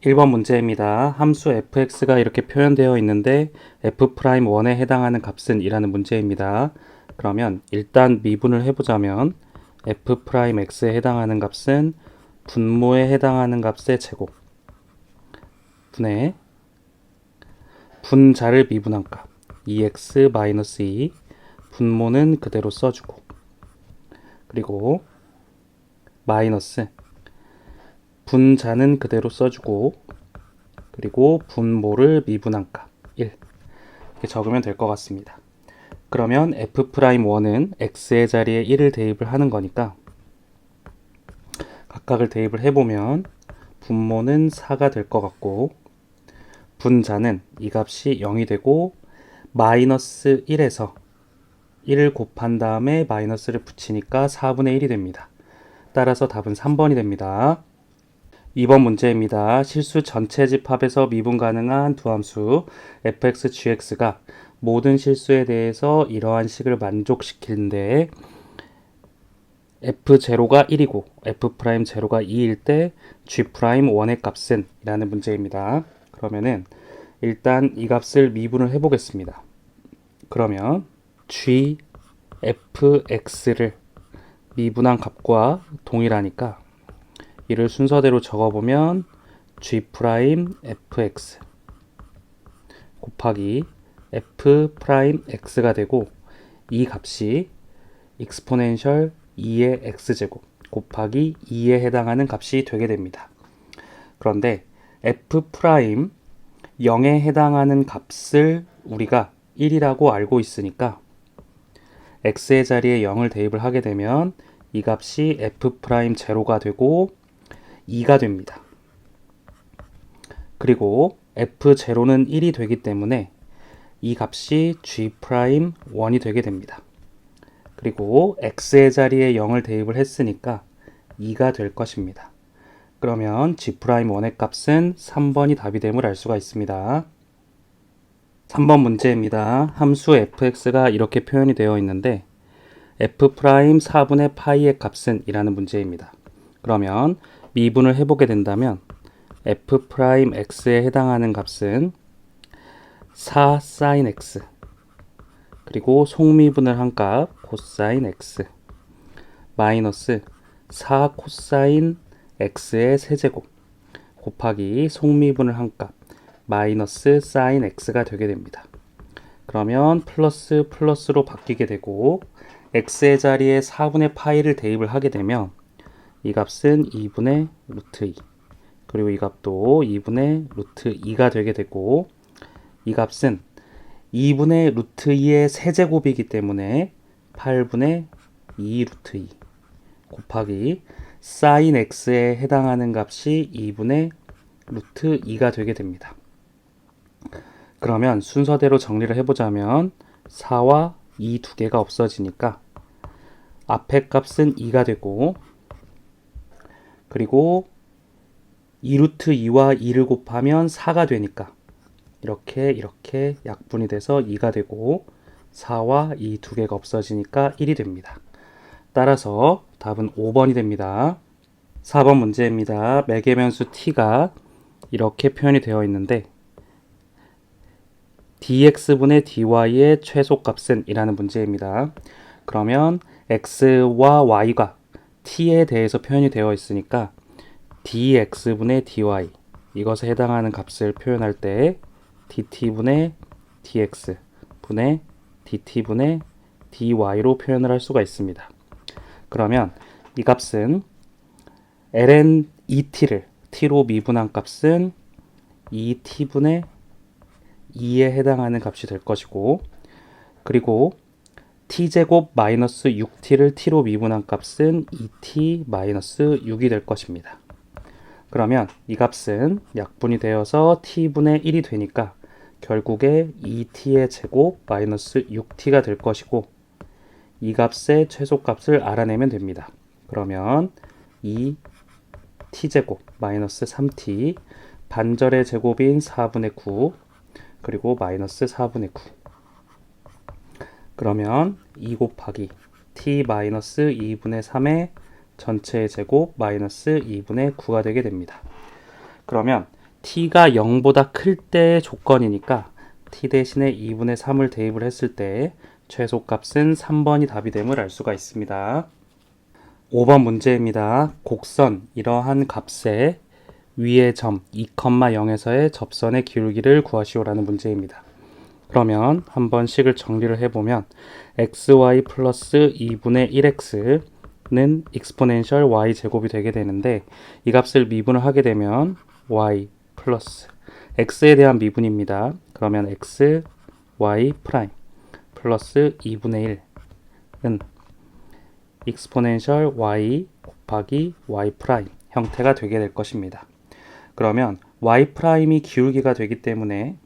1번 문제입니다. 함수 fx가 이렇게 표현되어 있는데 f'1에 해당하는 값은 이라는 문제입니다. 그러면 일단 미분을 해보자면 f'x에 해당하는 값은 분모에 해당하는 값의 제곱 분의 분자를 미분한 값 2x-2 분모는 그대로 써주고 그리고 마이너스 분자는 그대로 써주고 그리고 분모를 미분한 값 1 이렇게 적으면 될 것 같습니다. 그러면 f'1은 x의 자리에 1을 대입을 하는 거니까 각각을 대입을 해보면 분모는 4가 될 것 같고 분자는 이 값이 0이 되고 마이너스 1에서 1을 곱한 다음에 마이너스를 붙이니까 4분의 1이 됩니다. 따라서 답은 3번이 됩니다. 2번 문제입니다. 실수 전체 집합에서 미분 가능한 두 함수 fx, gx가 모든 실수에 대해서 이러한 식을 만족시키는데 f0가 1이고 f'0가 2일 때 g'1의 값은 이라는 문제입니다. 그러면은 일단 이 값을 미분을 해보겠습니다. 그러면 g fx를 미분한 값과 동일하니까 이를 순서대로 적어보면 g'fx 곱하기 f'x가 되고 이 값이 exponential 2의 x제곱 곱하기 2에 해당하는 값이 되게 됩니다. 그런데 f' 0에 해당하는 값을 우리가 1이라고 알고 있으니까 x의 자리에 0을 대입을 하게 되면 이 값이 f'0가 되고 2가 됩니다. 그리고 f0는 1이 되기 때문에 이 값이 g'1이 되게 됩니다. 그리고 x의 자리에 0을 대입을 했으니까 2가 될 것입니다. 그러면 g'1의 값은 3번이 답이 됨을 알 수가 있습니다. 3번 문제입니다. 함수 fx가 이렇게 표현이 되어 있는데 f'4분의 파이의 값은 이라는 문제입니다. 그러면 미분을 해보게 된다면 f'x에 해당하는 값은 4 sin x 그리고 속미분을 한 값 코사인 x 마이너스 4 코사인 x의 세제곱 곱하기 속미분을 한 값 마이너스 사인 x가 되게 됩니다. 그러면 플러스 플러스로 바뀌게 되고 x의 자리에 4분의 파이를 대입을 하게 되면 이 값은 2분의 루트 2 그리고 이 값도 2분의 루트 2가 되게 되고 이 값은 2분의 루트 2의 세제곱이기 때문에 8분의 2 루트 2 곱하기 사인 x에 해당하는 값이 2분의 루트 2가 되게 됩니다. 그러면 순서대로 정리를 해보자면 4와 2 두 개가 없어지니까 앞에 값은 2가 되고 그리고 2루트 2와 2를 곱하면 4가 되니까 이렇게 약분이 돼서 2가 되고 4와 2 두 개가 없어지니까 1이 됩니다. 따라서 답은 5번이 됩니다. 4번 문제입니다. 매개변수 t가 이렇게 표현이 되어 있는데 dx분의 dy의 최소값은 이라는 문제입니다. 그러면 x와 y가 t에 대해서 표현이 되어 있으니까 dx분의 dy 이것에 해당하는 값을 표현할 때 dt분의 dx 분의 dt분의 dy로 표현을 할 수가 있습니다. 그러면 이 값은 ln 2t를 t로 미분한 값은 2t분의 2에 해당하는 값이 될 것이고 그리고 t제곱 마이너스 6t를 t로 미분한 값은 2t 마이너스 6이 될 것입니다. 그러면 이 값은 약분이 되어서 t분의 1이 되니까 결국에 2t의 제곱 마이너스 6t가 될 것이고 이 값의 최소값을 알아내면 됩니다. 그러면 2t제곱 마이너스 3t 반절의 제곱인 4분의 9 그리고 마이너스 4분의 9 그러면 2 곱하기 t 마이너스 2분의 3의 전체의 제곱 마이너스 2분의 9가 되게 됩니다. 그러면 t가 0보다 클 때의 조건이니까 t 대신에 2분의 3을 대입을 했을 때 최소값은 3번이 답이 됨을 알 수가 있습니다. 5번 문제입니다. 곡선 이러한 값의 위의 점 2,0에서의 접선의 기울기를 구하시오라는 문제입니다. 그러면 한번 식을 정리를 해보면 xy 플러스 2분의 1x는 익스포넨셜 y 제곱이 되게 되는데 이 값을 미분을 하게 되면 y 플러스 x에 대한 미분입니다. 그러면 x, y 프라임 플러스 2분의 1은 익스포넨셜 y 곱하기 y 프라임 형태가 되게 될 것입니다. 그러면 y 프라임이 기울기가 되기 때문에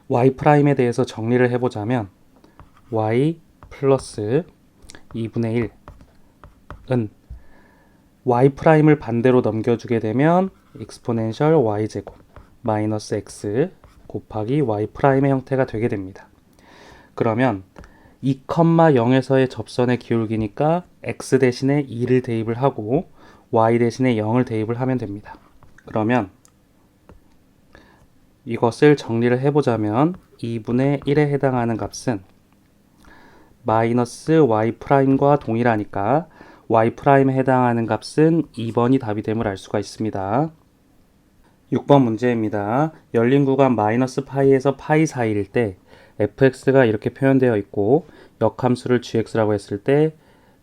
y 프라임에 대해서 정리를 해보자면 y 플러스 2분의 1은 y 프라임을 반대로 넘겨주게 되면 익스포넨셜 y 제곱 마이너스 x 곱하기 y 프라임의 형태가 되게 됩니다. 그러면 2,0에서의 접선의 기울기니까 x 대신에 2를 대입을 하고 y 대신에 0을 대입을 하면 됩니다. 그러면 이것을 정리를 해보자면 2분의 1에 해당하는 값은 마이너스 y 프라임과 동일하니까 y 프라임에 해당하는 값은 2번이 답이 됨을 알 수가 있습니다. 6번 문제입니다. 열린 구간 마이너스 파이에서 파이 사이일 때 fx가 이렇게 표현되어 있고 역함수를 gx라고 했을 때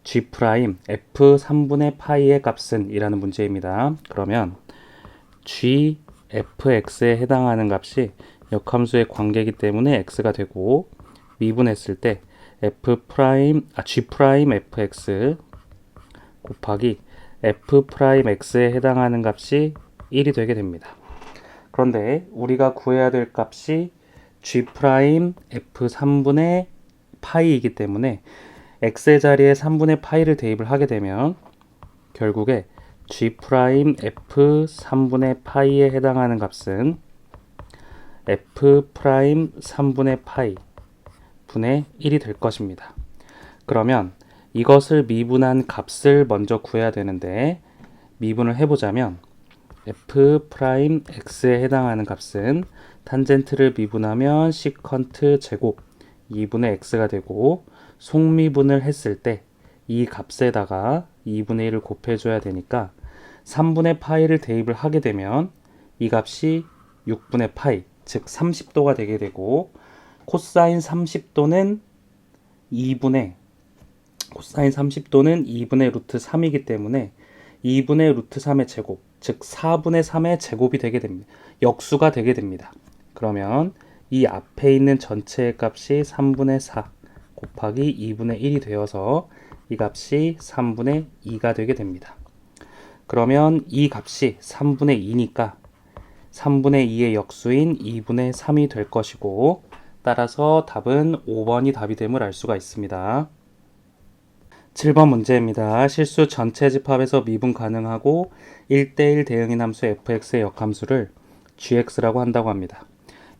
g 프라임 f 3분의 파이의 값은 이라는 문제입니다. 그러면 g fx에 해당하는 값이 역함수의 관계이기 때문에 x가 되고 미분했을 때 g 프라임 fx 곱하기 f 프라임 x에 해당하는 값이 1이 되게 됩니다. 그런데 우리가 구해야 될 값이 g 프라임 f 3분의 파이이기 때문에 x의 자리에 3분의 파이를 대입을 하게 되면 결국에 g 프라임 f 3분의 파이에 해당하는 값은 f 프라임 3분의 파이 분의 1이 될 것입니다. 그러면 이것을 미분한 값을 먼저 구해야 되는데 미분을 해보자면 f 프라임 x에 해당하는 값은 탄젠트를 미분하면 시컨트 제곱 2분의 x가 되고 속미분을 했을 때 이 값에다가 2분의 1을 곱해줘야 되니까 3분의 파이를 대입을 하게 되면 이 값이 6분의 파이 즉 30도가 되게 되고 코사인 30도는 2분의 루트 3이기 때문에 2분의 루트 3의 제곱 즉 4분의 3의 제곱이 되게 됩니다. 역수가 되게 됩니다. 그러면 이 앞에 있는 전체의 값이 3분의 4 곱하기 2분의 1이 되어서 이 값이 3분의 2가 되게 됩니다. 그러면 이 값이 3분의 2니까 3분의 2의 역수인 2분의 3이 될 것이고 따라서 답은 5번이 답이 됨을 알 수가 있습니다. 7번 문제입니다. 실수 전체 집합에서 미분 가능하고 1대1 대응인 함수 fx의 역함수를 gx라고 한다고 합니다.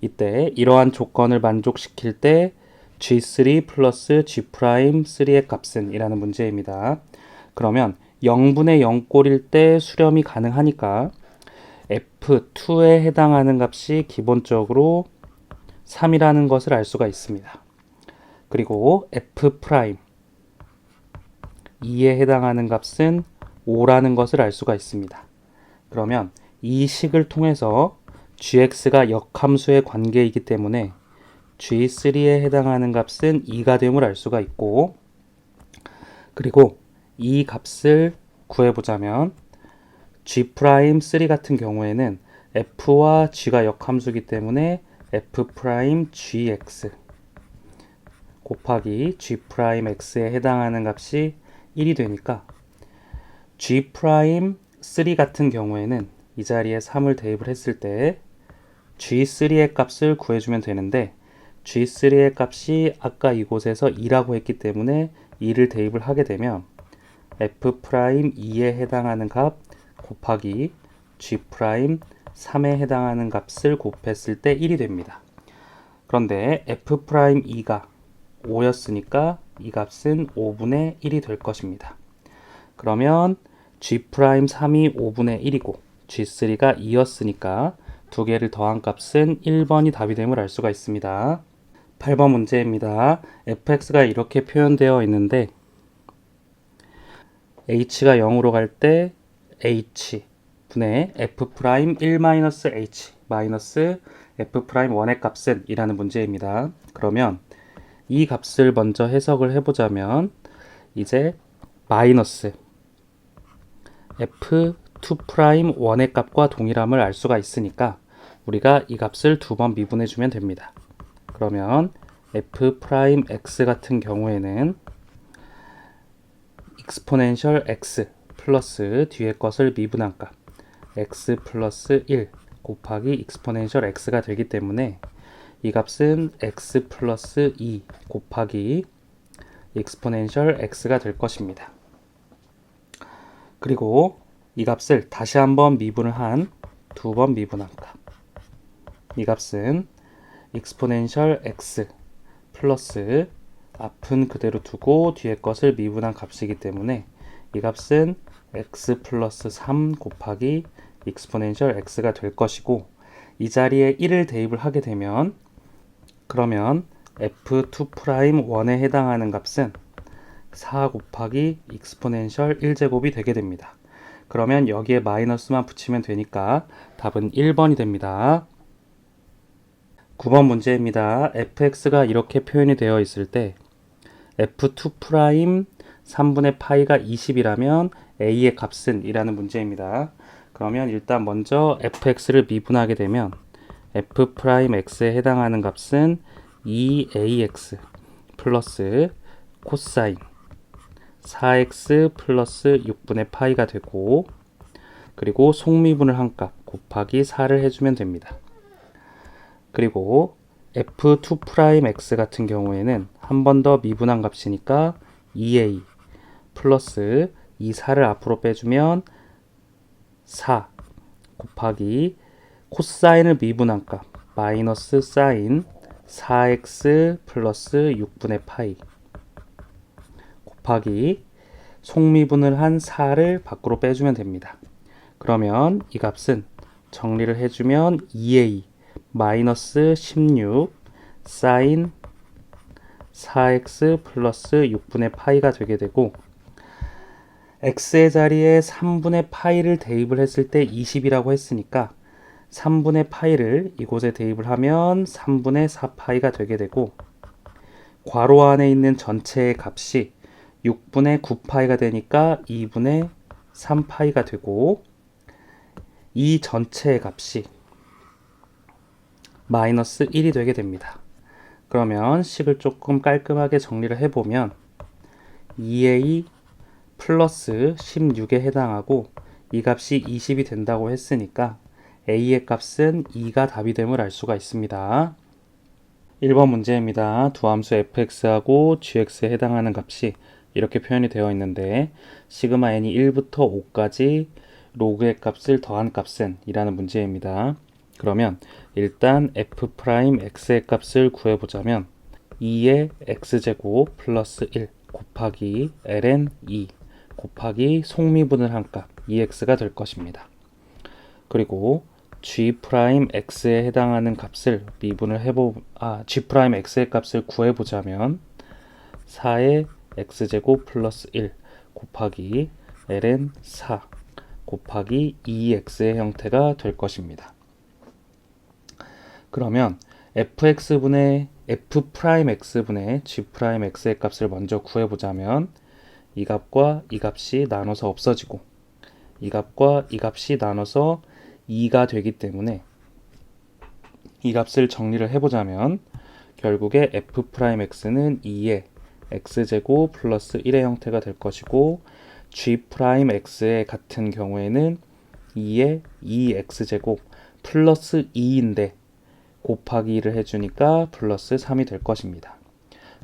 이때 이러한 조건을 만족시킬 때 g3 플러스 g'3의 값은 이라는 문제입니다. 그러면 0분의 0꼴일 때 수렴이 가능하니까 f2에 해당하는 값이 기본적으로 3이라는 것을 알 수가 있습니다. 그리고 f' 2에 해당하는 값은 5라는 것을 알 수가 있습니다. 그러면 이 식을 통해서 gx가 역함수의 관계이기 때문에 g3에 해당하는 값은 2가 됨을 알 수가 있고 그리고 이 값을 구해보자면 g'3 같은 경우에는 f와 g가 역함수이기 때문에 f'(gx) 곱하기 g'x에 해당하는 값이 1이 되니까 g'3 같은 경우에는 이 자리에 3을 대입을 했을 때 g3의 값을 구해주면 되는데 g3의 값이 아까 이곳에서 2라고 했기 때문에 2를 대입을 하게 되면 f'2에 해당하는 값 곱하기 g'3에 해당하는 값을 곱했을 때 1이 됩니다. 그런데 f'2가 5였으니까 이 값은 5분의 1이 될 것입니다. 그러면 g'3이 5분의 1이고 G3가 2였으니까 두 개를 더한 값은 1번이 답이 됨을 알 수가 있습니다. 8번 문제입니다. fx가 이렇게 표현되어 있는데 h가 0으로 갈 때 h 분의 f'1-h 마이너스 f'1의 값은 이라는 문제입니다. 그러면 이 값을 먼저 해석을 해보자면 이제 마이너스 f2'1의 값과 동일함을 알 수가 있으니까 우리가 이 값을 두 번 미분해 주면 됩니다. 그러면 f'x 같은 경우에는 exponential x 플러스 뒤에 것을 미분한 값 x 플러스 1 곱하기 exponential x가 되기 때문에 이 값은 x 플러스 2 곱하기 exponential x가 될 것입니다. 그리고 이 값을 다시 한번 미분을 한 두 번 미분한 값. 이 값은 exponential x 플러스 앞은 그대로 두고 뒤에 것을 미분한 값이기 때문에 이 값은 x 플러스 3 곱하기 exponential x가 될 것이고 이 자리에 1을 대입을 하게 되면 그러면 f2'1에 해당하는 값은 4 곱하기 exponential 1제곱이 되게 됩니다. 그러면 여기에 마이너스만 붙이면 되니까 답은 1번이 됩니다. 9번 문제입니다. fx가 이렇게 표현이 되어 있을 때 f2' 3분의 파이가 20이라면 a의 값은 이라는 문제입니다. 그러면 일단 먼저 fx를 미분하게 되면 f'x에 해당하는 값은 2ax 플러스 코사인 4x 플러스 6분의 파이가 되고 그리고 속미분을 한 값 곱하기 4를 해주면 됩니다. 그리고 f2'x 같은 경우에는 한 번 더 미분한 값이니까 2a 플러스 이 4를 앞으로 빼주면 4 곱하기 코사인을 미분한 값 마이너스 사인 4x 플러스 6분의 파이 곱하기 속미분을 한 4를 밖으로 빼주면 됩니다. 그러면 이 값은 정리를 해주면 2a 마이너스 16 사인 4x 플러스 6분의 파이가 되게 되고 x의 자리에 3분의 파이를 대입을 했을 때 20이라고 했으니까 3분의 파이를 이곳에 대입을 하면 3분의 4파이가 되게 되고 괄호 안에 있는 전체의 값이 6분의 9파이가 되니까 2분의 3파이가 되고 이 전체의 값이 마이너스 1이 되게 됩니다. 그러면 식을 조금 깔끔하게 정리를 해보면 2a 플러스 16에 해당하고 이 값이 20이 된다고 했으니까 a의 값은 2가 답이 됨을 알 수가 있습니다. 1번 문제입니다. 두 함수 fx하고 gx에 해당하는 값이 이렇게 표현이 되어 있는데 시그마 n이 1부터 5까지 로그의 값을 더한 값은 이라는 문제입니다. 그러면 일단 f'x의 값을 구해보자면 2의 x제곱 플러스 1 곱하기 ln 2 곱하기 속미분을 한 값 2x가 될 것입니다. 그리고 g'x에 해당하는 값을 미분을 g'x의 값을 구해보자면 4의 x제곱 플러스 1 곱하기 ln 4 곱하기 2x의 형태가 될 것입니다. 그러면 fx분의 f'x분의 g'x의 값을 먼저 구해보자면 이 값과 이 값이 나눠서 없어지고 이 값과 이 값이 나눠서 2가 되기 때문에 이 값을 정리를 해보자면 결국에 f'x는 2의 x제곱 플러스 1의 형태가 될 것이고 g'x의 같은 경우에는 2의 2x제곱 플러스 2인데 곱하기 2를 해주니까 플러스 3이 될 것입니다.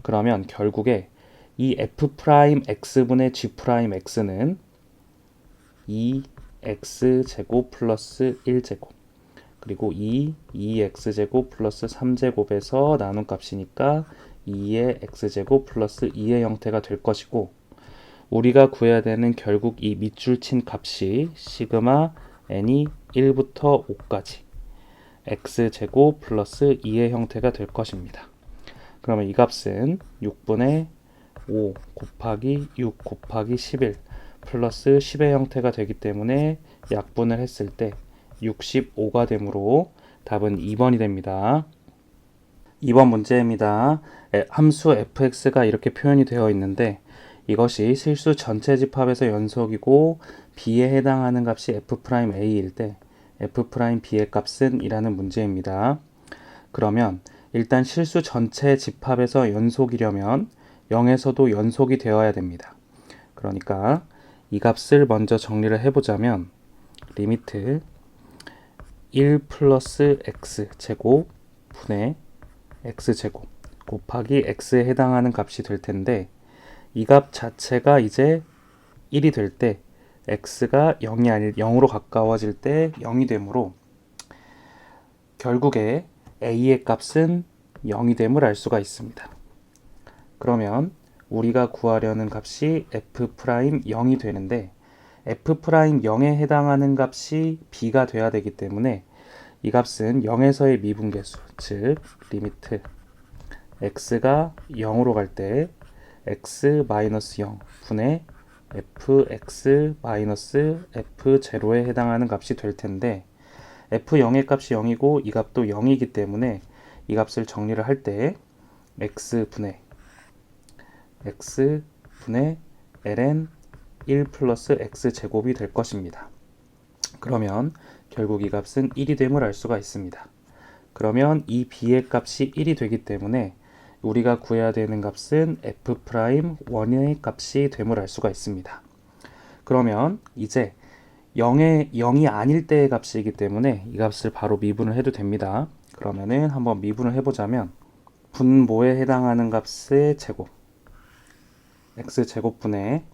그러면 결국에 이 f'x분의 g'x는 2x제곱 플러스 1제곱 그리고 2x제곱 플러스 3제곱에서 나눈 값이니까 2의 x제곱 플러스 2의 형태가 될 것이고 우리가 구해야 되는 결국 이 밑줄 친 값이 시그마 n이 1부터 5까지 x제곱 플러스 2의 형태가 될 것입니다. 그러면 이 값은 6분의 5 곱하기 6 곱하기 11 플러스 10의 형태가 되기 때문에 약분을 했을 때 65가 되므로 답은 2번이 됩니다. 2번 문제입니다. 함수 fx가 이렇게 표현이 되어 있는데 이것이 실수 전체 집합에서 연속이고 b에 해당하는 값이 f'a일 때 f'b의 값은 이라는 문제입니다. 그러면 일단 실수 전체 집합에서 연속이려면 0에서도 연속이 되어야 됩니다. 그러니까 이 값을 먼저 정리를 해보자면 리미트 1 플러스 x제곱 분의 x제곱 곱하기 x에 해당하는 값이 될 텐데 이 값 자체가 이제 1이 될 때 x가 0으로 가까워질 때 0이 되므로 결국에 a의 값은 0이 됨을 알 수가 있습니다. 그러면 우리가 구하려는 값이 f'0이 되는데 f'0에 해당하는 값이 b가 돼야 되기 때문에 이 값은 0에서의 미분계수, 즉 리미트 x가 0으로 갈 때 x-0 분의 fx-f0에 해당하는 값이 될 텐데 f0의 값이 0이고 이 값도 0이기 때문에 이 값을 정리를 할 때 x분의 ln 1 플러스 x제곱이 될 것입니다. 그러면 결국 이 값은 1이 됨을 알 수가 있습니다. 그러면 이 b의 값이 1이 되기 때문에 우리가 구해야 되는 값은 f'1의 값이 됨을 알 수가 있습니다. 그러면 이제 0이 아닐 때의 값이기 때문에 이 값을 바로 미분을 해도 됩니다. 그러면은 한번 미분을 해보자면 분모에 해당하는 값의 제곱 x제곱분의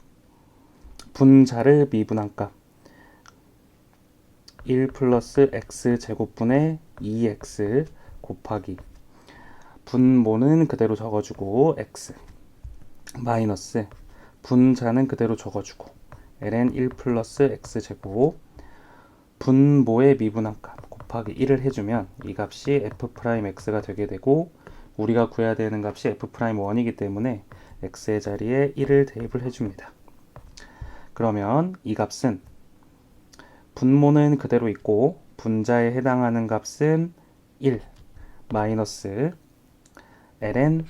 분자를 미분한 값 1 플러스 x제곱분의 2x 곱하기 분모는 그대로 적어주고 x 마이너스 분자는 그대로 적어주고 ln 1 플러스 x제곱 분모의 미분한 값 곱하기 1을 해주면 이 값이 f'x가 되게 되고 우리가 구해야 되는 값이 f'1이기 때문에 x의 자리에 1을 대입을 해줍니다. 그러면 이 값은 분모는 그대로 있고 분자에 해당하는 값은 1 마이너스 ln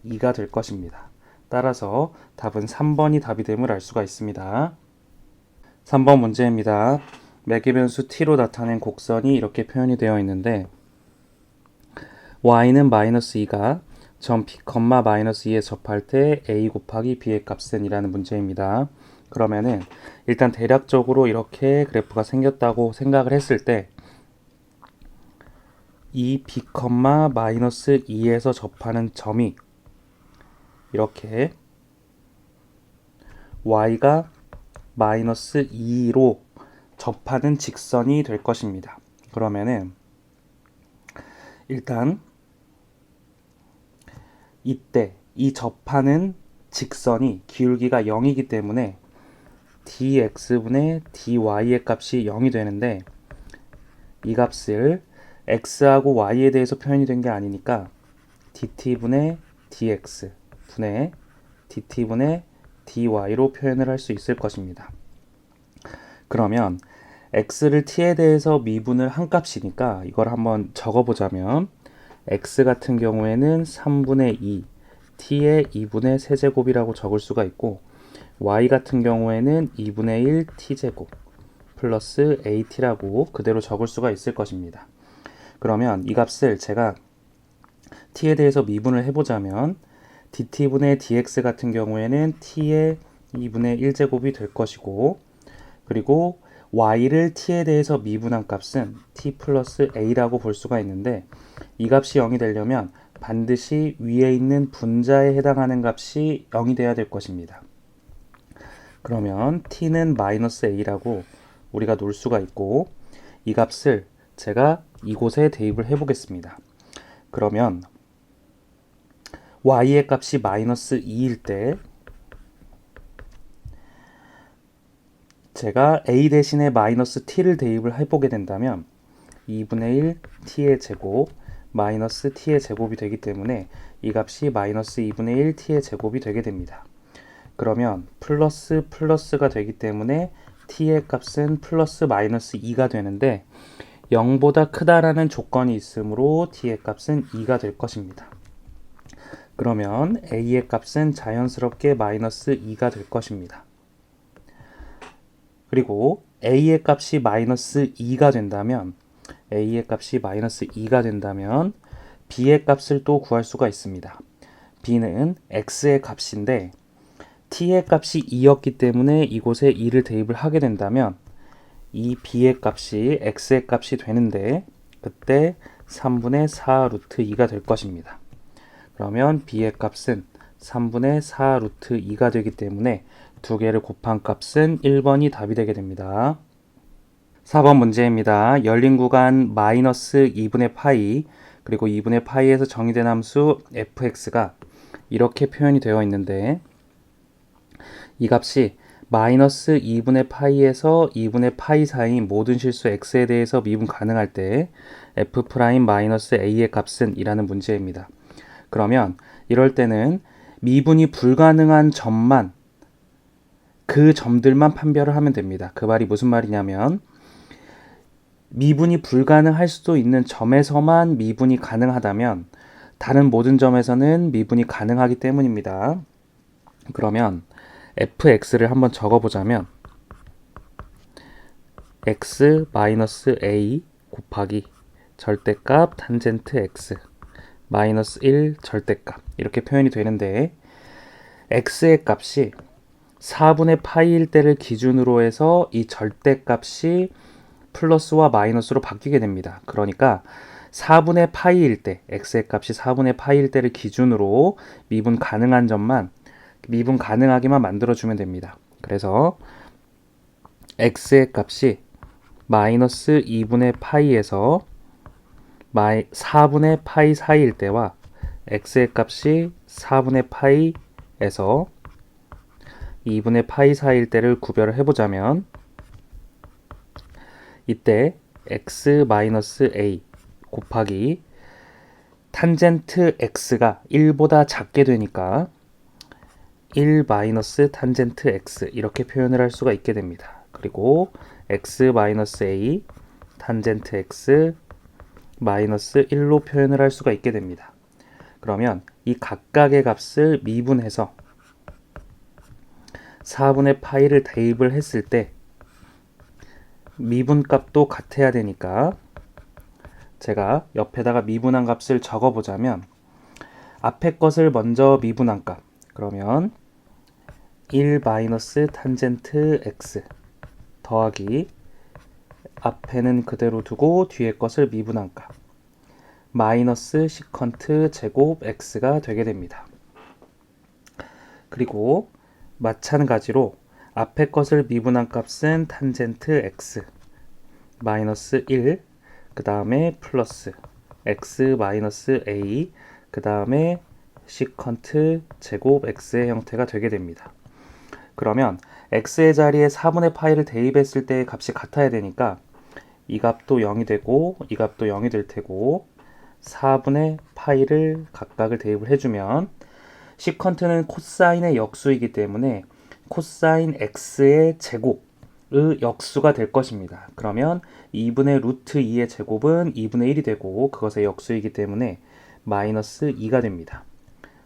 2가 될 것입니다. 따라서 답은 3번이 답이 됨을 알 수가 있습니다. 3번 문제입니다. 매개변수 t로 나타낸 곡선이 이렇게 표현이 되어 있는데 y는 마이너스 2가 점 p, 마이너스 2에 접할 때 a 곱하기 b의 값은 이라는 문제입니다. 그러면은 일단 대략적으로 이렇게 그래프가 생겼다고 생각을 했을 때 이 b, 마이너스 2에서 접하는 점이 이렇게 y가 마이너스 2로 접하는 직선이 될 것입니다. 그러면은 일단 이때 이 접하는 직선이 기울기가 0이기 때문에 dx분의 dy의 값이 0이 되는데 이 값을 x하고 y에 대해서 표현이 된 게 아니니까 dt분의 dx 분의 dt분의 dy로 표현을 할 수 있을 것입니다. 그러면 x를 t에 대해서 미분을 한 값이니까 이걸 한번 적어보자면 x 같은 경우에는 3분의 2 t의 2분의 세제곱이라고 적을 수가 있고 y 같은 경우에는 2분의 1 t제곱 플러스 at라고 그대로 적을 수가 있을 것입니다. 그러면 이 값을 제가 t에 대해서 미분을 해보자면 dt분의 dx 같은 경우에는 t의 2분의 1제곱이 될 것이고 그리고 y를 t에 대해서 미분한 값은 t 플러스 a라고 볼 수가 있는데 이 값이 0이 되려면 반드시 위에 있는 분자에 해당하는 값이 0이 돼야 될 것입니다. 그러면 t는 마이너스 a라고 우리가 놓을 수가 있고 이 값을 제가 이곳에 대입을 해보겠습니다. 그러면 y의 값이 마이너스 2일 때 제가 a 대신에 마이너스 t를 대입을 해보게 된다면 2분의 1 t의 제곱 마이너스 t의 제곱이 되기 때문에 이 값이 마이너스 2분의 1 t의 제곱이 되게 됩니다. 그러면 플러스 플러스가 되기 때문에 t의 값은 플러스 마이너스 2가 되는데 0보다 크다라는 조건이 있으므로 t의 값은 2가 될 것입니다. 그러면 a의 값은 자연스럽게 마이너스 2가 될 것입니다. 그리고 a의 값이 마이너스 2가 된다면 a의 값이 마이너스 2가 된다면 b의 값을 또 구할 수가 있습니다. b는 x의 값인데 t의 값이 2였기 때문에 이곳에 2를 대입을 하게 된다면 이 b의 값이 x의 값이 되는데 그때 3분의 4 루트 2가 될 것입니다. 그러면 b의 값은 3분의 4 루트 2가 되기 때문에 두 개를 곱한 값은 1번이 답이 되게 됩니다. 4번 문제입니다. 열린 구간 마이너스 2분의 파이 그리고 2분의 파이에서 정의된 함수 fx가 이렇게 표현이 되어 있는데 이 값이 마이너스 2분의 파이에서 2분의 파이 사이인 모든 실수 x에 대해서 미분 가능할 때 f 프라임 마이너스 a의 값은 이라는 문제입니다. 그러면 이럴 때는 미분이 불가능한 점만 그 점들만 판별을 하면 됩니다. 그 말이 무슨 말이냐면 미분이 불가능할 수도 있는 점에서만 미분이 가능하다면 다른 모든 점에서는 미분이 가능하기 때문입니다. 그러면 fx를 한번 적어보자면 x-a 곱하기 절대값 탄젠트 x 마이너스 1 절대값 이렇게 표현이 되는데 x의 값이 4분의 파이일 때를 기준으로 해서 이 절대값이 플러스와 마이너스로 바뀌게 됩니다. 그러니까 4분의 파이일 때 x의 값이 4분의 파이일 때를 기준으로 미분 가능한 점만 미분 가능하게만 만들어주면 됩니다. 그래서 x의 값이 마이너스 2분의 파이에서 4분의 파이 사이일 때와 x의 값이 4분의 파이에서 2분의 파이 사이일 때를 구별을 해보자면 이때 x-a 곱하기 탄젠트 x가 1보다 작게 되니까 1 마이너스 탄젠트 x 이렇게 표현을 할 수가 있게 됩니다. 그리고 x-a 탄젠트 x 마이너스 1로 표현을 할 수가 있게 됩니다. 그러면 이 각각의 값을 미분해서 4분의 파이를 대입을 했을 때 미분값도 같아야 되니까 제가 옆에다가 미분한 값을 적어보자면 앞에 것을 먼저 미분한 값 그러면 1 마이너스 탄젠트 x 더하기 앞에는 그대로 두고 뒤에 것을 미분한 값 마이너스 시컨트 제곱 x가 되게 됩니다. 그리고 마찬가지로 앞에 것을 미분한 값은 탄젠트 x 마이너스 1 그 다음에 플러스 x 마이너스 a 그 다음에 시컨트 제곱 x의 형태가 되게 됩니다. 그러면 x의 자리에 4분의 파이를 대입했을 때 값이 같아야 되니까 이 값도 0이 되고 이 값도 0이 될 테고 4분의 파이를 각각을 대입을 해주면 시컨트는 코사인의 역수이기 때문에 코사인 x의 제곱의 역수가 될 것입니다. 그러면 2분의 루트 2의 제곱은 2분의 1이 되고 그것의 역수이기 때문에 마이너스 2가 됩니다.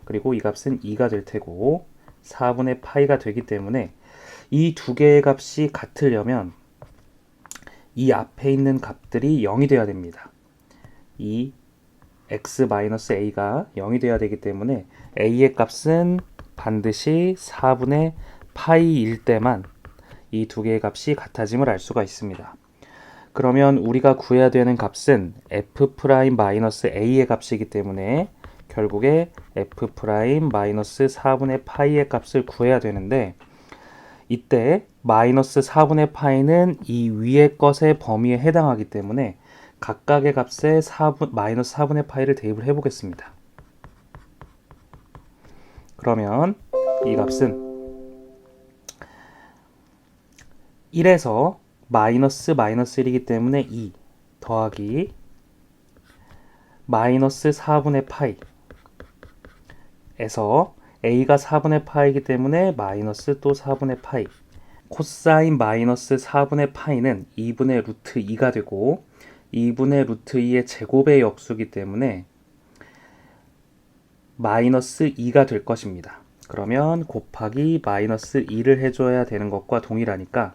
그리고 이 값은 2가 될 테고 4분의 파이가 되기 때문에 이 두 개의 값이 같으려면 이 앞에 있는 값들이 0이 돼야 됩니다. 이 x-a가 0이 돼야 되기 때문에 a의 값은 반드시 4분의 파이일 때만 이 두 개의 값이 같아짐을 알 수가 있습니다. 그러면 우리가 구해야 되는 값은 f'-a의 값이기 때문에 결국에 f'-4분의 파이의 값을 구해야 되는데 이때 마이너스 4분의 파이는 이 위의 것의 범위에 해당하기 때문에 각각의 값에 마이너스 4분의 파이를 대입을 해보겠습니다. 그러면 이 값은 1에서 마이너스 마이너스 1이기 때문에 2 더하기 마이너스 4분의 파이 에서 a가 4분의 파이이기 때문에 마이너스 또 4분의 파이. 코사인 마이너스 4분의 파이는 2분의 루트 2가 되고 2분의 루트 2의 제곱의 역수이기 때문에 마이너스 2가 될 것입니다. 그러면 곱하기 마이너스 2를 해줘야 되는 것과 동일하니까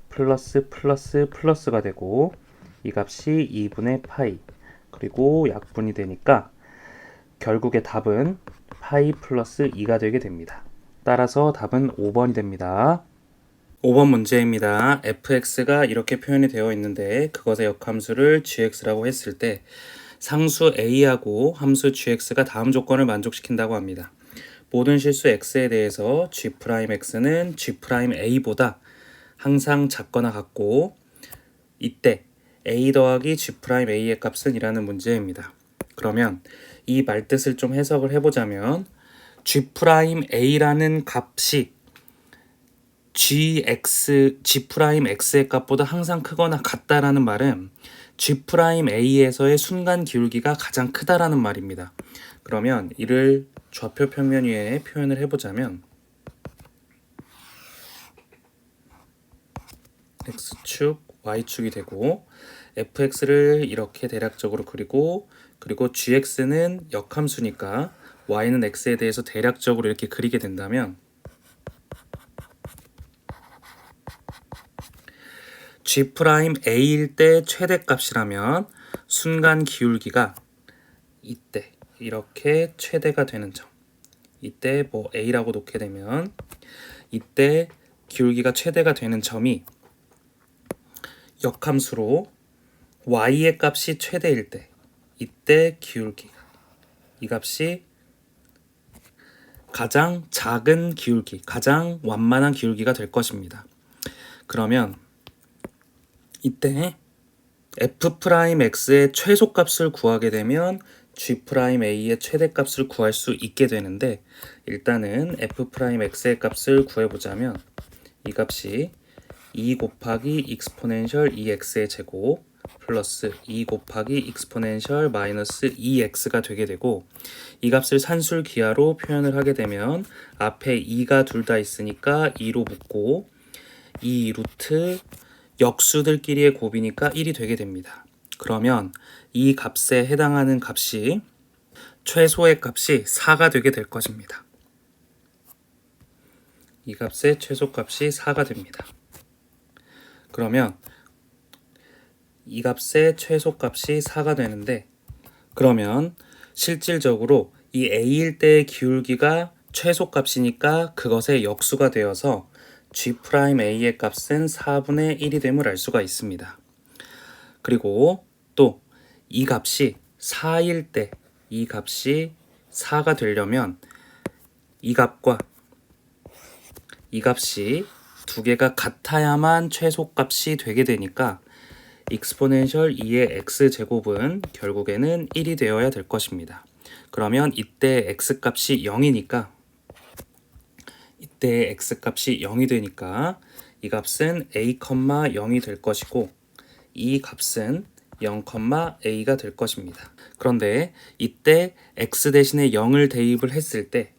플러스 플러스 플러스가 되고 이 값이 2분의 파이 그리고 약분이 되니까 결국의 답은 파이 플러스 2가 되게 됩니다. 따라서 답은 5번이 됩니다. 5번 문제입니다. fx가 이렇게 표현이 되어 있는데 그것의 역함수를 gx라고 했을 때 상수 a하고 함수 gx가 다음 조건을 만족시킨다고 합니다. 모든 실수 x에 대해서 g'x는 g'a보다 항상 작거나 같고 이때 a 더하기 g'a의 값은 이라는 문제입니다. 그러면 이 말뜻을 좀 해석을 해보자면 g'a라는 값이 g'x의 값보다 항상 크거나 같다라는 말은 g'a에서의 순간 기울기가 가장 크다라는 말입니다. 그러면 이를 좌표 평면 위에 표현을 해보자면 x축, y축이 되고 fx를 이렇게 대략적으로 그리고 gx는 역함수니까 y는 x에 대해서 대략적으로 이렇게 그리게 된다면 g'a일 때 최대값이라면 순간 기울기가 이때 이렇게 최대가 되는 점, 이때 뭐 a라고 놓게 되면 이때 기울기가 최대가 되는 점이 역함수로 y의 값이 최대일 때 이때 기울기가 이 값이 가장 작은 기울기, 가장 완만한 기울기가 될 것입니다. 그러면 이때 f'x의 최소값을 구하게 되면 g'a의 최대값을 구할 수 있게 되는데 일단은 f'x의 값을 구해보자면 이 값이 2 곱하기 익스포넨셜 2x의 제곱 플러스 2 곱하기 익스포넨셜 마이너스 2x가 되게 되고 이 값을 산술 기하로 표현을 하게 되면 앞에 2가 둘 다 있으니까 2로 묶고 2 루트 역수들끼리의 곱이니까 1이 되게 됩니다. 그러면 이 값에 해당하는 값이 최소의 값이 4가 되게 될 것입니다. 이 값의 최소값이 4가 됩니다. 그러면 이 값의 최소값이 4가 되는데 그러면 실질적으로 이 a일 때의 기울기가 최소값이니까 그것의 역수가 되어서 g'a의 값은 4분의 1이 됨을 알 수가 있습니다. 그리고 또 이 값이 4일 때 이 값이 4가 되려면 이 값과 이 값이 두 개가 같아야만 최소값이 되게 되니까 익스포넨셜 2의 x제곱은 결국에는 1이 되어야 될 것입니다. 그러면 이때 x값이 0이니까 이때 x값이 0이 되니까 이 값은 a, 0이 될 것이고 이 값은 0,a가 될 것입니다. 그런데 이때 x 대신에 0을 대입을 했을 때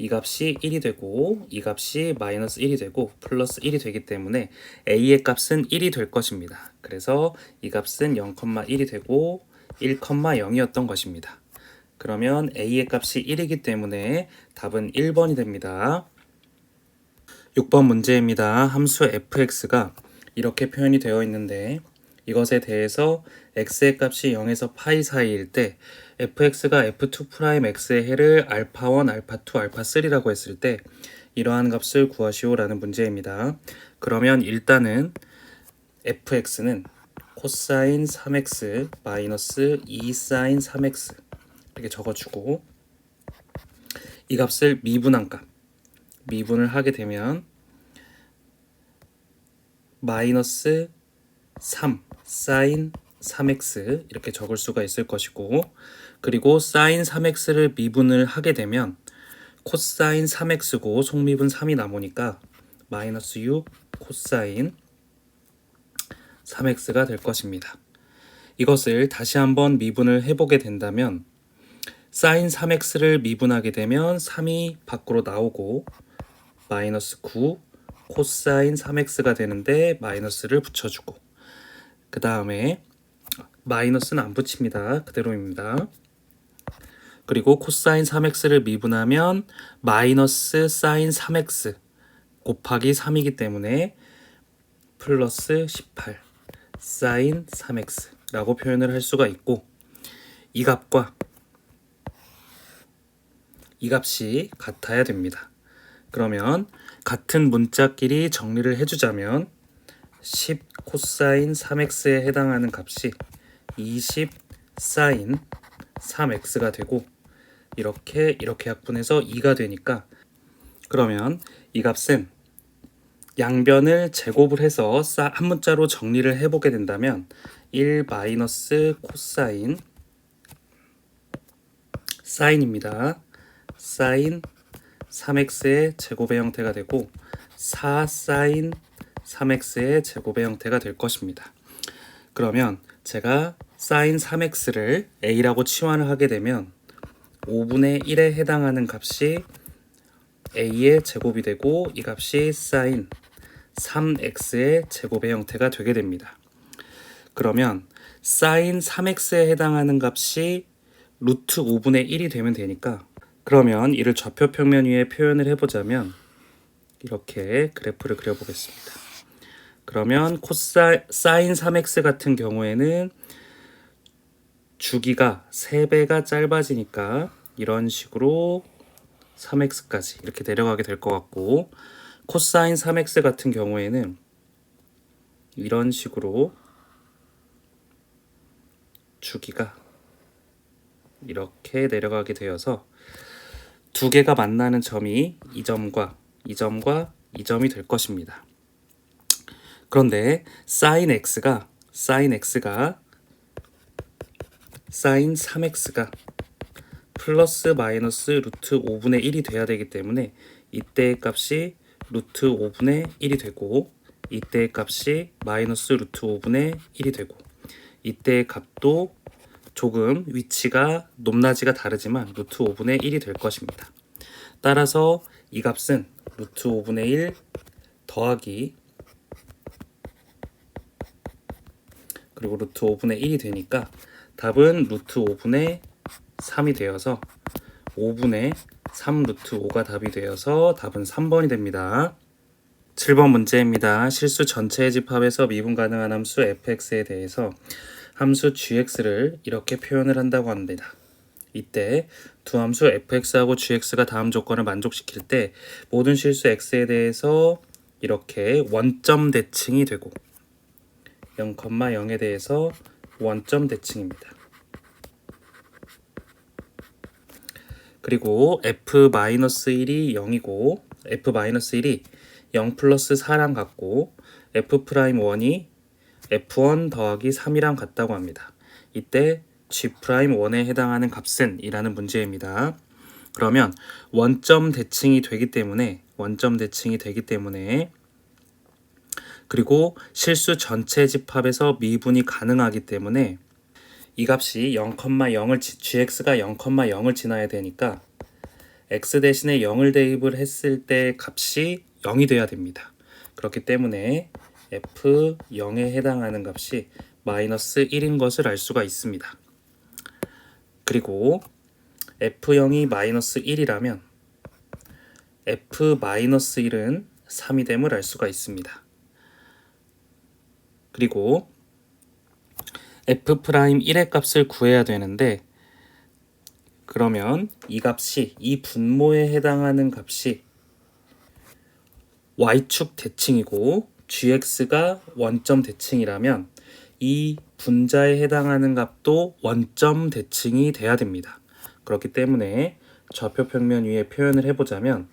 이 값이 1이 되고 이 값이 마이너스 1이 되고 플러스 1이 되기 때문에 a의 값은 1이 될 것입니다. 그래서 이 값은 0,1이 되고 1,0이었던 것입니다. 그러면 a의 값이 1이기 때문에 답은 1번이 됩니다. 6번 문제입니다. 함수 fx가 이렇게 표현이 되어 있는데 이것에 대해서 x의 값이 0에서 파이 사이일 때 fx가 f2'x의 해를 알파1, 알파2, 알파3라고 했을 때 이러한 값을 구하시오 라는 문제입니다. 그러면 일단은 fx는 코사인 3x 마이너스 2사인 3x 이렇게 적어주고 이 값을 미분한 값 미분을 하게 되면 마이너스 3 사인 3x 이렇게 적을 수가 있을 것이고 그리고 사인 3x를 미분을 하게 되면 코사인 3x고 속미분 3이 남으니까 마이너스 6 코사인 3x가 될 것입니다. 이것을 다시 한번 미분을 해보게 된다면 사인 3x를 미분하게 되면 3이 밖으로 나오고 마이너스 9 코사인 3x가 되는데 마이너스를 붙여주고 그 다음에 마이너스는 안 붙입니다. 그대로입니다. 그리고 코사인 3x를 미분하면 마이너스 사인 3x 곱하기 3이기 때문에 플러스 18 사인 3x 라고 표현을 할 수가 있고 이 값과 이 값이 같아야 됩니다. 그러면 같은 문자끼리 정리를 해주자면 10 코사인 3x에 해당하는 값이 20 사인 3x가 되고 이렇게 약분해서 2가 되니까 그러면 이 값은 양변을 제곱을 해서 한 문자로 정리를 해보게 된다면 1 마이너스 코사인 사인입니다. 사인 3x의 제곱의 형태가 되고 4 사인 3x의 제곱의 형태가 될 것입니다. 그러면 제가 사인 3x를 a라고 치환을 하게 되면 5분의 1에 해당하는 값이 a의 제곱이 되고 이 값이 사인 3x의 제곱의 형태가 되게 됩니다. 그러면 사인 3x에 해당하는 값이 루트 5분의 1이 되면 되니까 그러면 이를 좌표 평면 위에 표현을 해보자면 이렇게 그래프를 그려보겠습니다. 그러면 사인 3x 같은 경우에는 주기가 3배가 짧아지니까 이런 식으로 3x까지 이렇게 내려가게 될 것 같고 코사인 3x 같은 경우에는 이런 식으로 주기가 이렇게 내려가게 되어서 두 개가 만나는 점이 이 점과 이 점과 이 점이 될 것입니다. 그런데 사인 3x가 플러스 마이너스 루트 5분의 1이 돼야 되기 때문에 이때의 값이 루트 5분의 1이 되고 이때의 값이 마이너스 루트 5분의 1이 되고 이때의 값도 조금 위치가 높낮이가 다르지만 루트 5분의 1이 될 것입니다. 따라서 이 값은 루트 5분의 1 더하기 그리고 루트 5분의 1이 되니까 답은 루트 5분의 3이 되어서 5분의 3 루트 5가 답이 되어서 답은 3번이 됩니다. 7번 문제입니다. 실수 전체의 집합에서 미분 가능한 함수 fx에 대해서 함수 gx를 이렇게 표현을 한다고 합니다. 이때 두 함수 fx하고 gx가 다음 조건을 만족시킬 때 모든 실수 x에 대해서 이렇게 원점 대칭이 되고 0,0에 대해서 원점 대칭입니다. 그리고 f-1이 0이고 f-1이 0 플러스 4랑 같고 f'1이 f1 더하기 3이랑 같다고 합니다. 이때 g'1에 해당하는 값은 이라는 문제입니다. 그러면 원점 대칭이 되기 때문에 그리고 실수 전체 집합에서 미분이 가능하기 때문에 이 값이 0,0을 gx가 0,0을 지나야 되니까 x 대신에 0을 대입을 했을 때 값이 0이 돼야 됩니다. 그렇기 때문에 f0에 해당하는 값이 마이너스 1인 것을 알 수가 있습니다. 그리고 f0이 마이너스 1이라면 f-1은 3이 됨을 알 수가 있습니다. 그리고 f'1의 값을 구해야 되는데 그러면 이 분모에 해당하는 값이 y축 대칭이고 gx가 원점 대칭이라면 이 분자에 해당하는 값도 원점 대칭이 돼야 됩니다. 그렇기 때문에 좌표 평면 위에 표현을 해보자면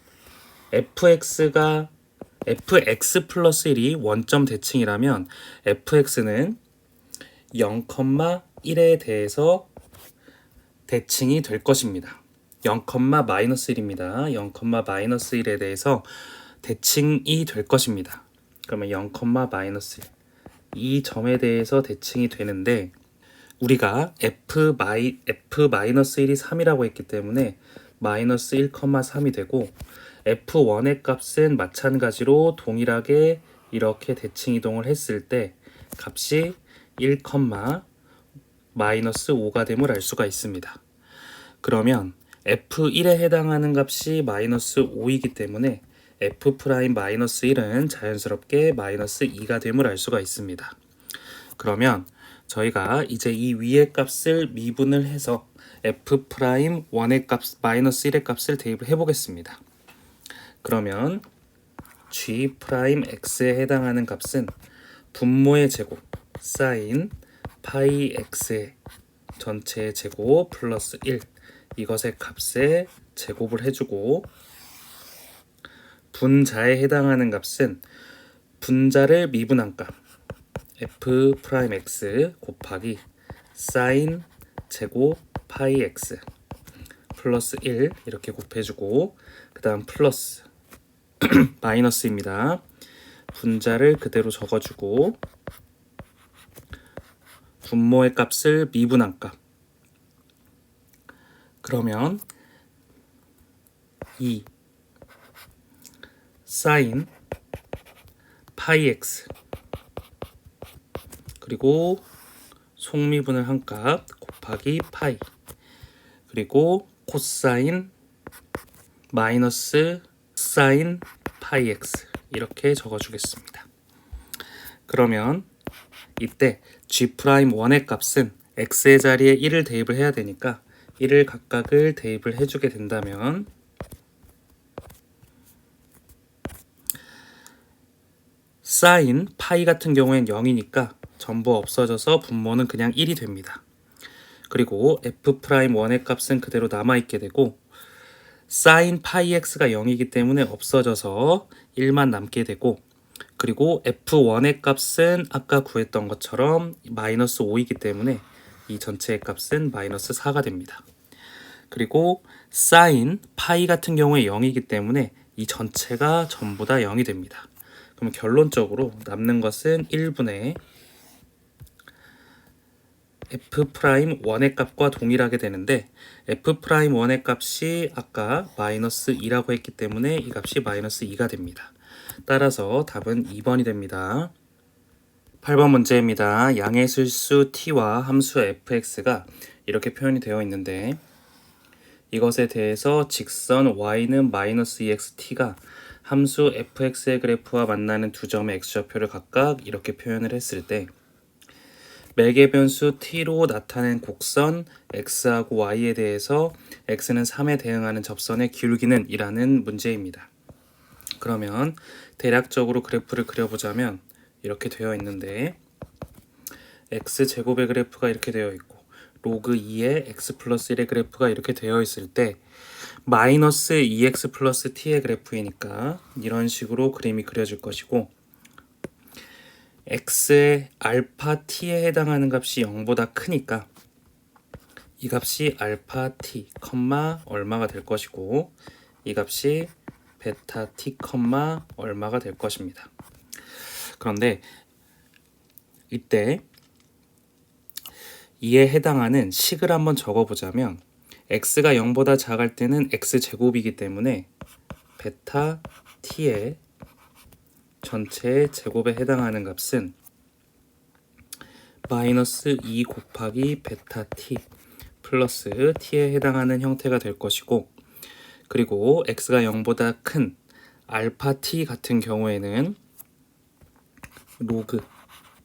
fx 플러스 1이 원점 대칭이라면 fx는 0,1에 대해서 대칭이 될 것입니다. 0,-1입니다. 0,-1에 대해서 대칭이 될 것입니다. 그러면 0, 마이너스 1. 이 점에 대해서 대칭이 되는데 우리가 f-1이 3이라고 했기 때문에 마이너스 1, 3이 되고 f1의 값은 마찬가지로 동일하게 이렇게 대칭 이동을 했을 때 값이 1, 마이너스 5가 됨을 알 수가 있습니다. 그러면 f1에 해당하는 값이 마이너스 5이기 때문에 f 프라임 마이너스 1은 자연스럽게 마이너스 2가 됨을 알 수가 있습니다. 그러면 저희가 이제 이 위의 값을 미분을 해서 f 프라임 1의 값 마이너스 1의 값을 대입을 해보겠습니다. 그러면 g 프라임 x에 해당하는 값은 분모의 제곱 사인 파이 x의 전체의 제곱 플러스 1 이것의 값에 제곱을 해주고 분자에 해당하는 값은 분자를 미분한 값 f 프라임 x 곱하기 사인 제곱 파이 x 플러스 1 이렇게 곱해주고 그 다음 플러스 마이너스입니다. 분자를 그대로 적어주고 분모의 값을 미분한 값 그러면 2 사인 파이 x 그리고 속미분을 한 값 곱하기 파이 그리고 코사인 마이너스 사인 파이 x 이렇게 적어주겠습니다. 그러면 이때 g'1의 값은 x의 자리에 1을 대입을 해야 되니까 1을 각각을 대입을 해주게 된다면 사인 파이 같은 경우엔 0이니까 전부 없어져서 분모는 그냥 1이 됩니다. 그리고 f'1의 값은 그대로 남아있게 되고 사인 파이 x가 0이기 때문에 없어져서 1만 남게 되고 그리고 f1의 값은 아까 구했던 것처럼 마이너스 5이기 때문에 이 전체의 값은 마이너스 4가 됩니다. 그리고 사인 파이 같은 경우에 0이기 때문에 이 전체가 전부 다 0이 됩니다. 그럼 결론적으로 남는 것은 1분의 f'1의 값과 동일하게 되는데 f'1의 값이 아까 마이너스 2라고 했기 때문에 이 값이 마이너스 2가 됩니다. 따라서 답은 2번이 됩니다. 8번 문제입니다. 양의 실수 t와 함수 fx가 이렇게 표현이 되어 있는데 이것에 대해서 직선 y는 마이너스 2xt가 함수 fx의 그래프와 만나는 두 점의 x좌표를 각각 이렇게 표현을 했을 때 매개 변수 t로 나타낸 곡선 x하고 y에 대해서 x는 3에 대응하는 접선의 기울기는 이라는 문제입니다. 그러면 대략적으로 그래프를 그려보자면 이렇게 되어 있는데 x제곱의 그래프가 이렇게 되어 있고 로그 2의 x 플러스 1의 그래프가 이렇게 되어 있을 때 마이너스 2x 플러스 t의 그래프이니까 이런 식으로 그림이 그려질 것이고 x의 알파 t에 해당하는 값이 0보다 크니까 이 값이 알파 t, 얼마가 될 것이고 이 값이 베타 t, 얼마가 될 것입니다. 그런데 이때 이에 해당하는 식을 한번 적어보자면 x가 0보다 작을 때는 x제곱이기 때문에 베타 t의 전체의 제곱에 해당하는 값은 마이너스 2 곱하기 베타 t 플러스 t에 해당하는 형태가 될 것이고 그리고 x가 0보다 큰 알파 t 같은 경우에는 로그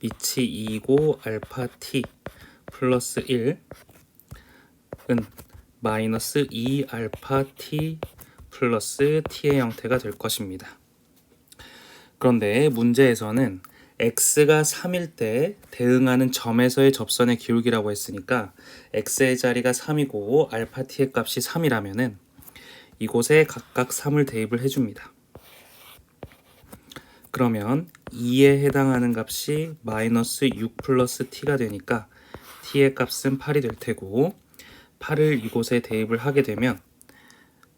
밑이 2이고 알파 t 플러스 1은 마이너스 2 알파 t 플러스 t의 형태가 될 것입니다. 그런데 문제에서는 x가 3일 때 대응하는 점에서의 접선의 기울기라고 했으니까 x의 자리가 3이고 알파 t의 값이 3이라면은 이곳에 각각 3을 대입을 해줍니다. 그러면 2에 해당하는 값이 마이너스 6 플러스 t가 되니까 t의 값은 8이 될 테고 8을 이곳에 대입을 하게 되면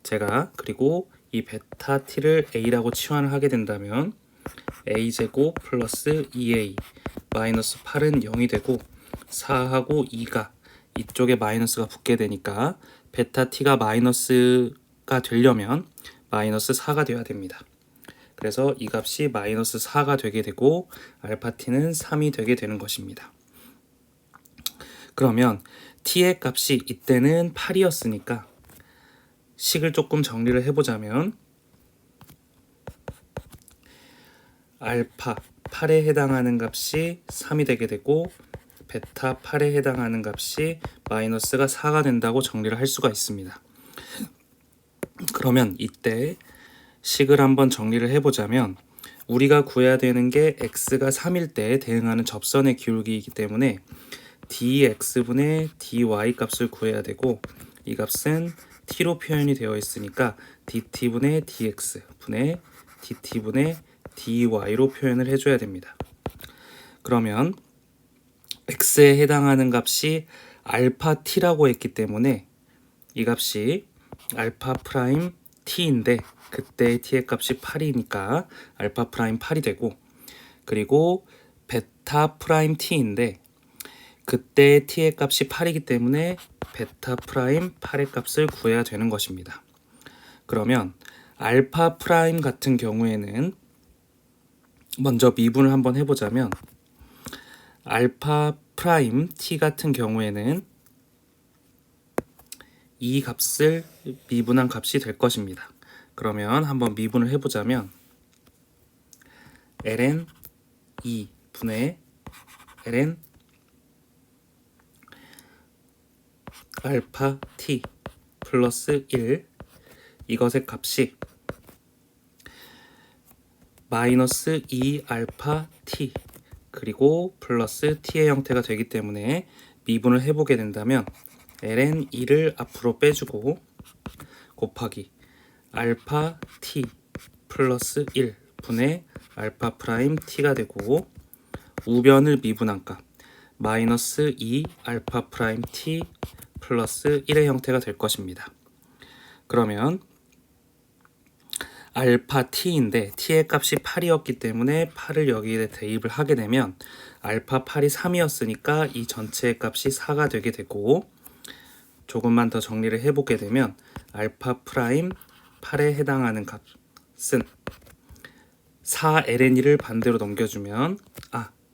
제가 그리고 이 베타 t를 a라고 치환을 하게 된다면 a제곱 플러스 2a 마이너스 8은 0이 되고 4하고 2가 이쪽에 마이너스가 붙게 되니까 베타 t가 마이너스가 되려면 마이너스 4가 되어야 됩니다. 그래서 이 값이 마이너스 4가 되게 되고 알파 t는 3이 되게 되는 것입니다. 그러면 t의 값이 이때는 8이었으니까 식을 조금 정리를 해보자면 알파 8에 해당하는 값이 3이 되게 되고 베타 8에 해당하는 값이 마이너스가 4가 된다고 정리를 할 수가 있습니다. 그러면 이때 식을 한번 정리를 해보자면 우리가 구해야 되는 게 x가 3일 때 대응하는 접선의 기울기이기 때문에 dx분의 dy 값을 구해야 되고 이 값은 t로 표현이 되어 있으니까 dt분의 dx분의 dt분의 dy로 표현을 해줘야 됩니다. 그러면 x에 해당하는 값이 알파 t라고 했기 때문에 이 값이 알파 프라임 t인데 그때 t의 값이 8이니까 알파 프라임 8이 되고 그리고 베타 프라임 t인데 그때 t의 값이 8이기 때문에 베타 프라임 8의 값을 구해야 되는 것입니다. 그러면 알파 프라임 같은 경우에는 먼저 미분을 한번 해보자면 알파 프라임 t 같은 경우에는 이 값을 미분한 값이 될 것입니다. 그러면 한번 미분을 해보자면 ln 2분의 ln 알파 t 플러스 1 이것의 값이 마이너스 2 알파 t 그리고 플러스 t의 형태가 되기 때문에 미분을 해보게 된다면 ln 2를 앞으로 빼주고 곱하기 알파 t 플러스 1 분의 알파 프라임 t가 되고 우변을 미분한 값 마이너스 2 알파 프라임 t 플러스 1의 형태가 될 것입니다. 그러면 알파 t인데 t의 값이 8이었기 때문에 8을 여기에 대입을 하게 되면 알파 8이 3이었으니까 이 전체의 값이 4가 되게 되고 조금만 더 정리를 해보게 되면 알파 프라임 8에 해당하는 값은 4ln2를 반대로 넘겨주면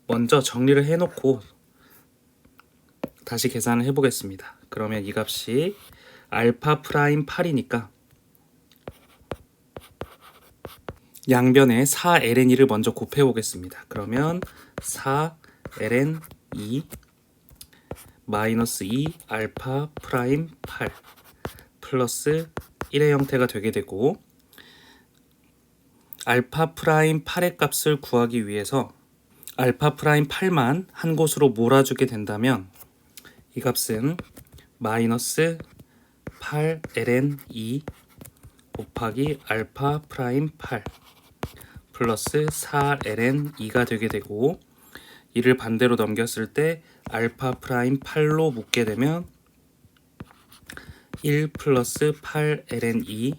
먼저 정리를 해놓고 다시 계산을 해보겠습니다. 그러면 이 값이 알파 프라임 8이니까 양변에 4ln2를 먼저 곱해보겠습니다. 그러면 4ln2 마이너스 2 알파 프라임 8 플러스 1의 형태가 되게 되고 알파 프라임 8의 값을 구하기 위해서 알파 프라임 8만 한 곳으로 몰아주게 된다면 이 값은 마이너스 8ln2 곱하기 알파 프라임 8 플러스 4ln2가 되게 되고 이를 반대로 넘겼을 때 알파 프라임 8로 묶게 되면 1 플러스 8ln2는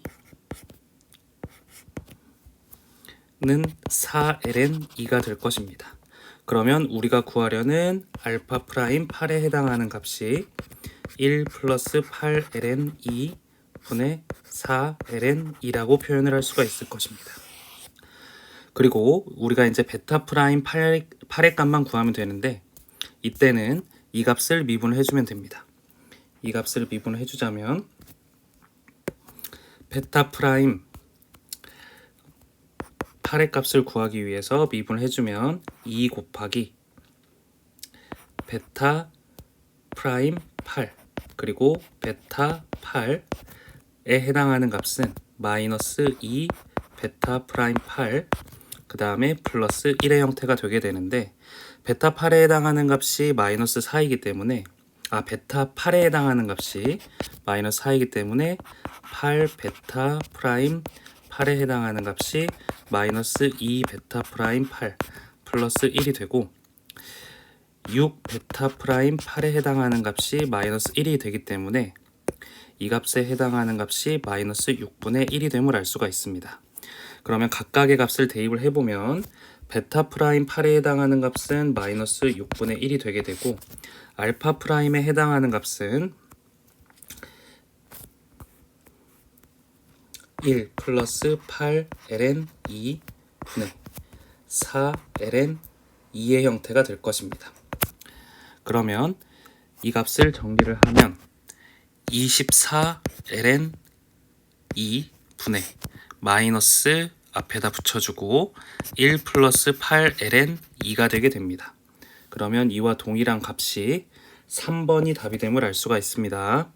4ln2가 될 것입니다. 그러면 우리가 구하려는 알파 프라임 8에 해당하는 값이 1 플러스 8ln2 분의 4ln2라고 표현을 할 수가 있을 것입니다. 그리고 우리가 이제 베타 프라임 8의 값만 구하면 되는데 이때는 이 값을 미분을 해주면 됩니다. 이 값을 미분을 해주자면 베타 프라임 8의 값을 구하기 위해서 미분을 해주면 2 곱하기 베타 프라임 8 그리고 베타 8에 해당하는 값은 마이너스 2 베타 프라임 8 그 다음에 플러스 1의 형태가 되게 되는데 베타 8에 해당하는 값이 마이너스 4이기 때문에 베타 8에 해당하는 값이 마이너스 4이기 때문에 8 베타 프라임 8에 해당하는 값이 마이너스 2 베타 프라임 8 플러스 1이 되고 6 베타 프라임 8에 해당하는 값이 마이너스 1이 되기 때문에 이 값에 해당하는 값이 마이너스 6분의 1이 됨을 알 수가 있습니다. 그러면 각각의 값을 대입을 해보면 베타 프라임 8에 해당하는 값은 마이너스 6분의 1이 되게 되고 알파 프라임에 해당하는 값은 1 플러스 8 ln 2 분의 4 ln 2의 형태가 될 것입니다. 그러면 이 값을 정리를 하면 24 ln 2 분의 마이너스 앞에다 붙여주고 1 플러스 8 ln 2가 되게 됩니다. 그러면 이와 동일한 값이 3번이 답이 됨을 알 수가 있습니다.